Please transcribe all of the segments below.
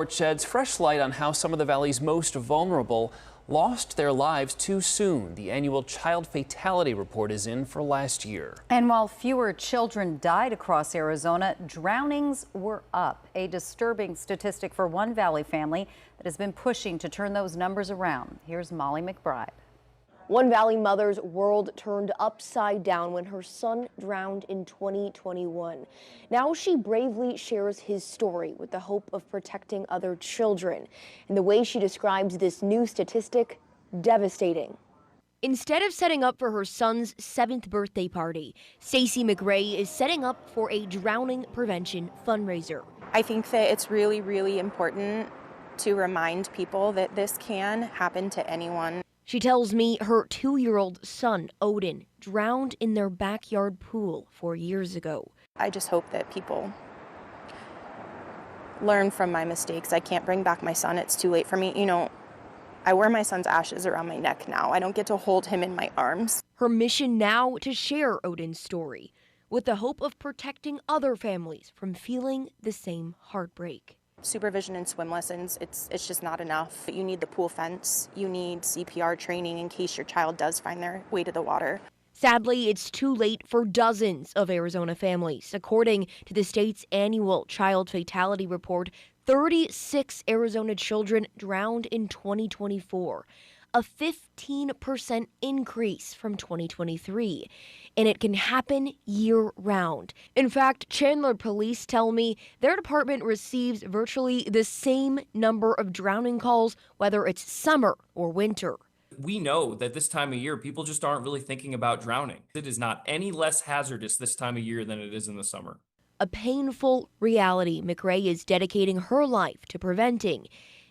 Report sheds fresh light on how some of the valley's most vulnerable lost their lives too soon. The annual Child Fatality Report is in for last year. And while fewer children died across Arizona, drownings were up. A disturbing statistic for one valley family that has been pushing to turn those numbers around. Here's Molly McBride. One Valley mother's world turned upside down when her son drowned in 2021. Now she bravely shares his story with the hope of protecting other children. And the way she describes this new statistic, devastating. Instead of setting up for her son's 7th birthday party, Stacey McRae is setting up for a drowning prevention fundraiser. I think that it's really, really important to remind people that this can happen to anyone. She tells me her 2-year-old son, Odin, drowned in their backyard pool 4 years ago. I just hope that people learn from my mistakes. I can't bring back my son. It's too late for me. You know, I wear my son's ashes around my neck now. I don't get to hold him in my arms. Her mission now to share Odin's story with the hope of protecting other families from feeling the same heartbreak. Supervision and swim lessons, it's just not enough. You need the pool fence. You need CPR training in case your child does find their way to the water. Sadly, it's too late for dozens of Arizona families. According to the state's annual Child Fatality Report, 36 Arizona children drowned in 2024, a 15% increase from 2023. And it can happen year-round. In fact, Chandler police tell me their department receives virtually the same number of drowning calls, whether it's summer or winter. We know that this time of year, people just aren't really thinking about drowning. It is not any less hazardous this time of year than it is in the summer. A painful reality McRae is dedicating her life to preventing,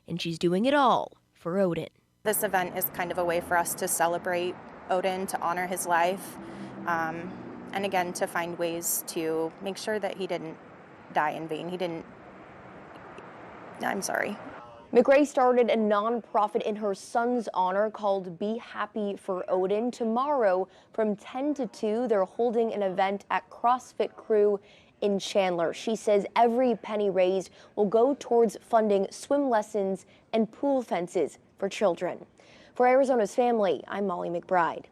and she's doing it all for Odin. This event is kind of a way for us to celebrate Odin, to honor his life, and again, to find ways to make sure that he didn't die in vain. I'm sorry. McRae started a nonprofit in her son's honor called Be Happy for Odin. Tomorrow from 10 to 2, they're holding an event at CrossFit Crew in Chandler. She says every penny raised will go towards funding swim lessons and pool fences for children. For Arizona's Family, I'm Molly McBride.